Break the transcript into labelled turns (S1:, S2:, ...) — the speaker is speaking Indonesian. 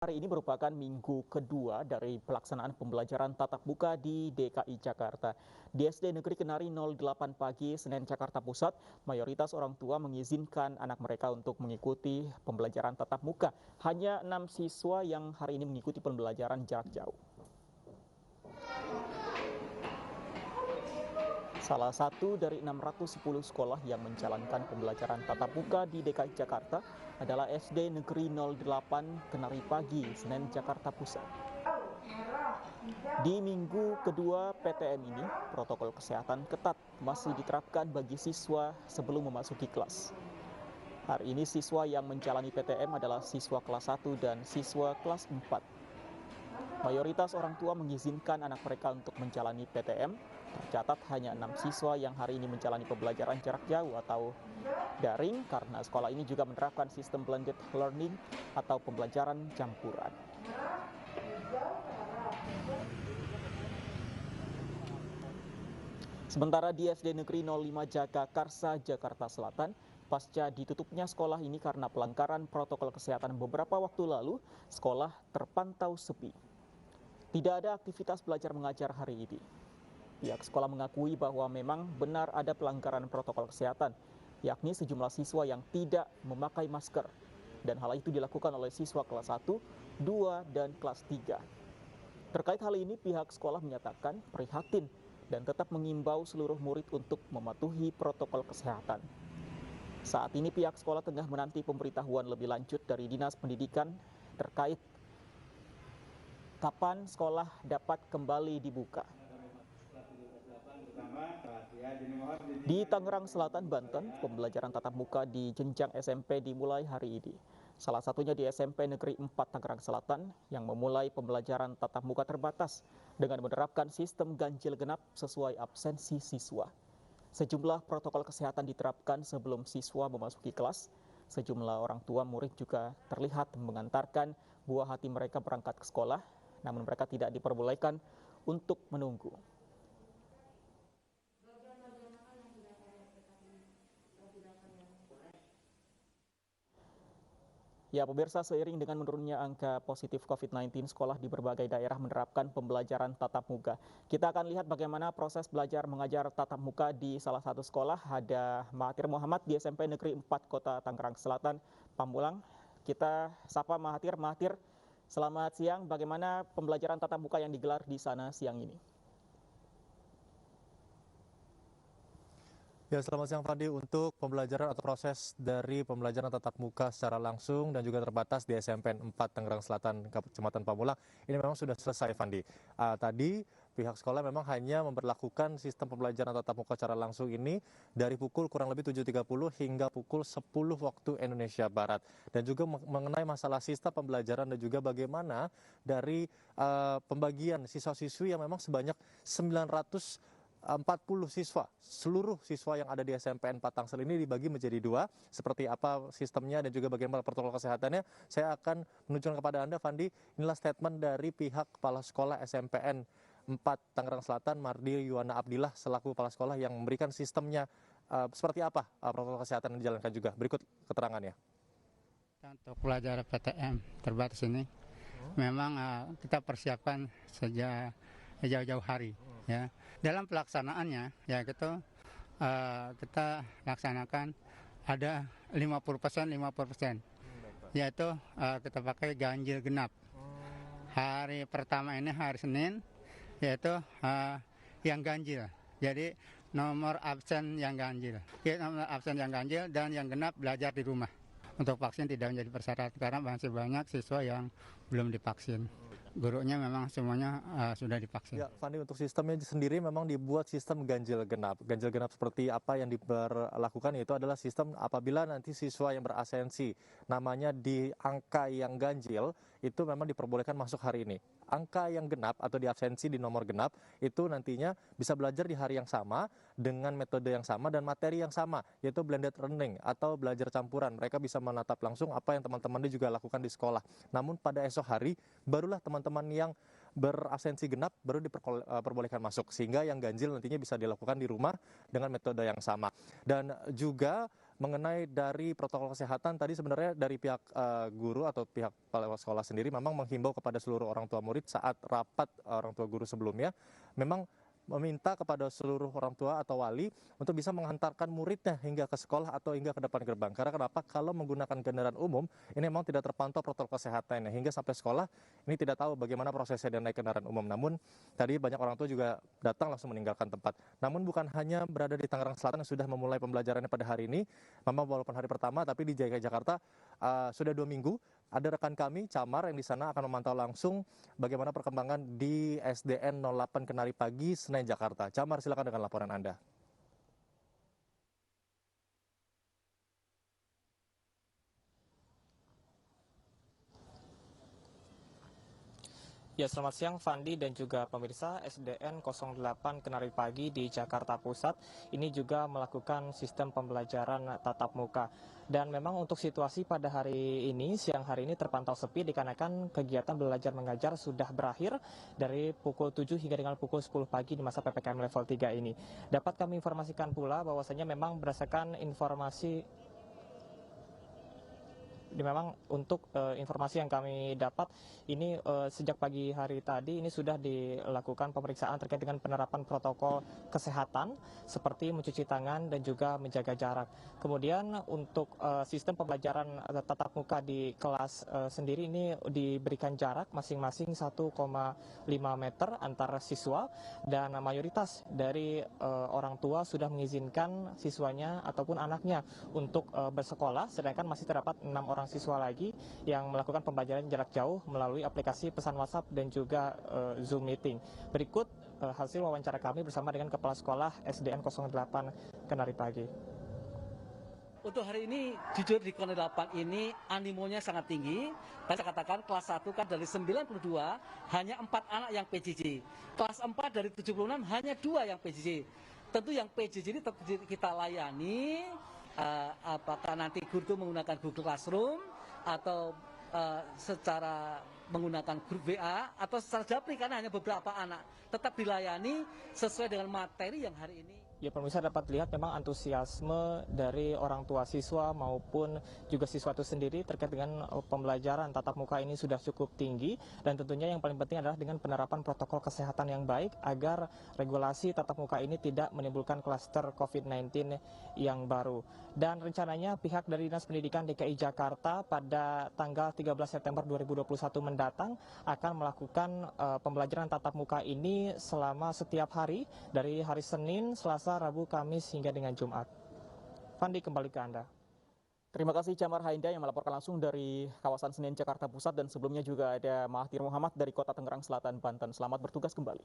S1: Hari ini merupakan minggu kedua dari pelaksanaan pembelajaran tatap muka di DKI Jakarta. Di SD Negeri Kenari 08 pagi, Senen, Jakarta Pusat, mayoritas orang tua mengizinkan anak mereka untuk mengikuti pembelajaran tatap muka. Hanya 6 siswa yang hari ini mengikuti pembelajaran jarak jauh. Salah satu dari 610 sekolah yang menjalankan pembelajaran tatap muka di DKI Jakarta adalah SD Negeri 08 Kenari Pagi, Senen, Jakarta Pusat. Di minggu kedua PTM ini, protokol kesehatan ketat masih diterapkan bagi siswa sebelum memasuki kelas. Hari ini siswa yang menjalani PTM adalah siswa kelas 1 dan siswa kelas 4. Mayoritas orang tua mengizinkan anak mereka untuk menjalani PTM. Tercatat hanya 6 siswa yang hari ini menjalani pembelajaran jarak jauh atau daring karena sekolah ini juga menerapkan sistem blended learning atau pembelajaran campuran. Sementara di SD Negeri 05 Jagakarsa, Jakarta Selatan, pasca ditutupnya sekolah ini karena pelanggaran protokol kesehatan beberapa waktu lalu, sekolah terpantau sepi. Tidak ada aktivitas belajar mengajar hari ini. Pihak sekolah mengakui bahwa memang benar ada pelanggaran protokol kesehatan, yakni sejumlah siswa yang tidak memakai masker. Dan hal itu dilakukan oleh siswa kelas 1, 2, dan kelas 3. Terkait hal ini, pihak sekolah menyatakan prihatin dan tetap mengimbau seluruh murid untuk mematuhi protokol kesehatan. Saat ini pihak sekolah tengah menanti pemberitahuan lebih lanjut dari Dinas Pendidikan terkait kapan sekolah dapat kembali dibuka. Di Tangerang Selatan, Banten, pembelajaran tatap muka di jenjang SMP dimulai hari ini. Salah satunya di SMP Negeri 4 Tangerang Selatan yang memulai pembelajaran tatap muka terbatas dengan menerapkan sistem ganjil genap sesuai absensi siswa. Sejumlah protokol kesehatan diterapkan sebelum siswa memasuki kelas. Sejumlah orang tua murid juga terlihat mengantarkan buah hati mereka berangkat ke sekolah, namun mereka tidak diperbolehkan untuk menunggu. Ya, pemirsa, seiring dengan menurunnya angka positif COVID-19, sekolah di berbagai daerah menerapkan pembelajaran tatap muka. Kita akan lihat bagaimana proses belajar mengajar tatap muka di salah satu sekolah. Ada Mahathir Muhammad di SMP Negeri 4 Kota Tangerang Selatan, Pamulang. Kita sapa Mahathir. Mahathir, selamat siang. Bagaimana pembelajaran tatap muka yang digelar di sana siang ini?
S2: Ya, selamat siang Fandi. Untuk pembelajaran atau proses dari pembelajaran tatap muka secara langsung dan juga terbatas di SMP 4 Tangerang Selatan, Kecamatan Pamulang, ini memang sudah selesai, Fandi. Tadi pihak sekolah memang hanya memperlakukan sistem pembelajaran tatap muka secara langsung ini dari pukul kurang lebih 7.30 hingga pukul 10 waktu Indonesia Barat. Dan juga mengenai masalah sistem pembelajaran dan juga bagaimana dari pembagian siswa-siswi yang memang sebanyak 940 siswa, seluruh siswa yang ada di SMPN 4 Tangsel ini dibagi menjadi dua. Seperti apa sistemnya dan juga bagaimana protokol kesehatannya, saya akan menunjukkan kepada Anda, Fandi. Inilah statement dari pihak Kepala Sekolah SMPN 4 Tangerang Selatan, Mardi Yuwana Abdillah, selaku Kepala Sekolah yang memberikan sistemnya seperti apa protokol kesehatan yang dijalankan juga. Berikut keterangannya.
S3: Untuk pelajaran PTM terbatas ini, memang kita persiapkan sejak jauh-jauh hari. Ya, dalam pelaksanaannya ya gitu kita laksanakan ada 50%, yaitu kita pakai ganjil genap. Hari pertama ini hari Senin, yaitu yang ganjil. Jadi nomor absen yang ganjil, dan yang genap belajar di rumah. Untuk vaksin tidak menjadi persyarat karena masih banyak siswa yang belum divaksin. Gurunya memang semuanya sudah divaksin.
S2: Ya, Fandi, untuk sistemnya sendiri memang dibuat sistem ganjil genap. Ganjil genap seperti apa yang diberlakukan, yaitu adalah sistem apabila nanti siswa yang berasensi namanya di angka yang ganjil, itu memang diperbolehkan masuk hari ini. Angka yang genap atau di absensi di nomor genap itu nantinya bisa belajar di hari yang sama dengan metode yang sama dan materi yang sama, yaitu blended learning atau belajar campuran. Mereka bisa menatap langsung apa yang teman-teman juga lakukan di sekolah. Namun pada esok hari barulah teman-teman yang berabsensi genap baru diperbolehkan masuk, sehingga yang ganjil nantinya bisa dilakukan di rumah dengan metode yang sama. Dan juga mengenai dari protokol kesehatan tadi sebenarnya dari pihak guru atau pihak kepala sekolah sendiri memang menghimbau kepada seluruh orang tua murid saat rapat orang tua guru sebelumnya memang meminta kepada seluruh orang tua atau wali untuk bisa menghantarkan muridnya hingga ke sekolah atau hingga ke depan gerbang. Karena kenapa? Kalau menggunakan kendaraan umum, ini memang tidak terpantau protokol kesehatannya. Hingga sampai sekolah, ini tidak tahu bagaimana prosesnya dia naik kendaraan umum. Namun, tadi banyak orang tua juga datang langsung meninggalkan tempat. Namun bukan hanya berada di Tangerang Selatan yang sudah memulai pembelajarannya pada hari ini, memang walaupun hari pertama, tapi di DKI Jakarta sudah 2 minggu, ada rekan kami, Camar, yang di sana akan memantau langsung bagaimana perkembangan di SDN 08 Kenari Pagi, Senen, Jakarta. Camar, silakan dengan laporan Anda.
S4: Ya, selamat siang Fandi dan juga pemirsa. SDN 08 Kenari Pagi di Jakarta Pusat ini juga melakukan sistem pembelajaran tatap muka. Dan memang untuk situasi pada hari ini, siang hari ini terpantau sepi dikarenakan kegiatan belajar mengajar sudah berakhir dari pukul 7 hingga dengan pukul 10 pagi di masa PPKM level 3 ini. Dapat kami informasikan pula bahwasanya memang berdasarkan informasi memang untuk informasi yang kami dapat ini sejak pagi hari tadi ini sudah dilakukan pemeriksaan terkait dengan penerapan protokol kesehatan seperti mencuci tangan dan juga menjaga jarak. Kemudian untuk sistem pembelajaran tatap muka di kelas sendiri ini diberikan jarak masing-masing 1,5 meter antara siswa dan mayoritas dari orang tua sudah mengizinkan siswanya ataupun anaknya untuk bersekolah, sedangkan masih terdapat 6 orang siswa lagi yang melakukan pembelajaran jarak jauh melalui aplikasi pesan WhatsApp dan juga Zoom meeting. Berikut hasil wawancara kami bersama dengan Kepala Sekolah SDN 08 Kenari Pagi.
S5: Untuk hari ini, jujur di Kenari 8 ini animonya sangat tinggi. Saya katakan kelas 1 kan dari 92 hanya 4 anak yang PJJ. Kelas 4 dari 76 hanya 2 yang PJJ. Tentu yang PJJ ini tetap kita layani. Apakah nanti guru itu menggunakan Google Classroom atau secara menggunakan grup WA atau secara japri karena hanya beberapa anak tetap dilayani sesuai dengan materi yang hari ini.
S4: Ya, pemirsa dapat lihat memang antusiasme dari orang tua siswa maupun juga siswa itu sendiri terkait dengan pembelajaran tatap muka ini sudah cukup tinggi, dan tentunya yang paling penting adalah dengan penerapan protokol kesehatan yang baik agar regulasi tatap muka ini tidak menimbulkan klaster COVID-19 yang baru. Dan rencananya pihak dari Dinas Pendidikan DKI Jakarta pada tanggal 13 September 2021 mendatang akan melakukan pembelajaran tatap muka ini selama setiap hari dari hari Senin, Selasa, Rabu, Kamis hingga dengan Jumat. Fandi, kembali ke Anda.
S1: Terima kasih Camar Hainda yang melaporkan langsung dari kawasan Senen, Jakarta Pusat, dan sebelumnya juga ada Mahathir Muhammad dari Kota Tangerang Selatan, Banten. Selamat bertugas kembali.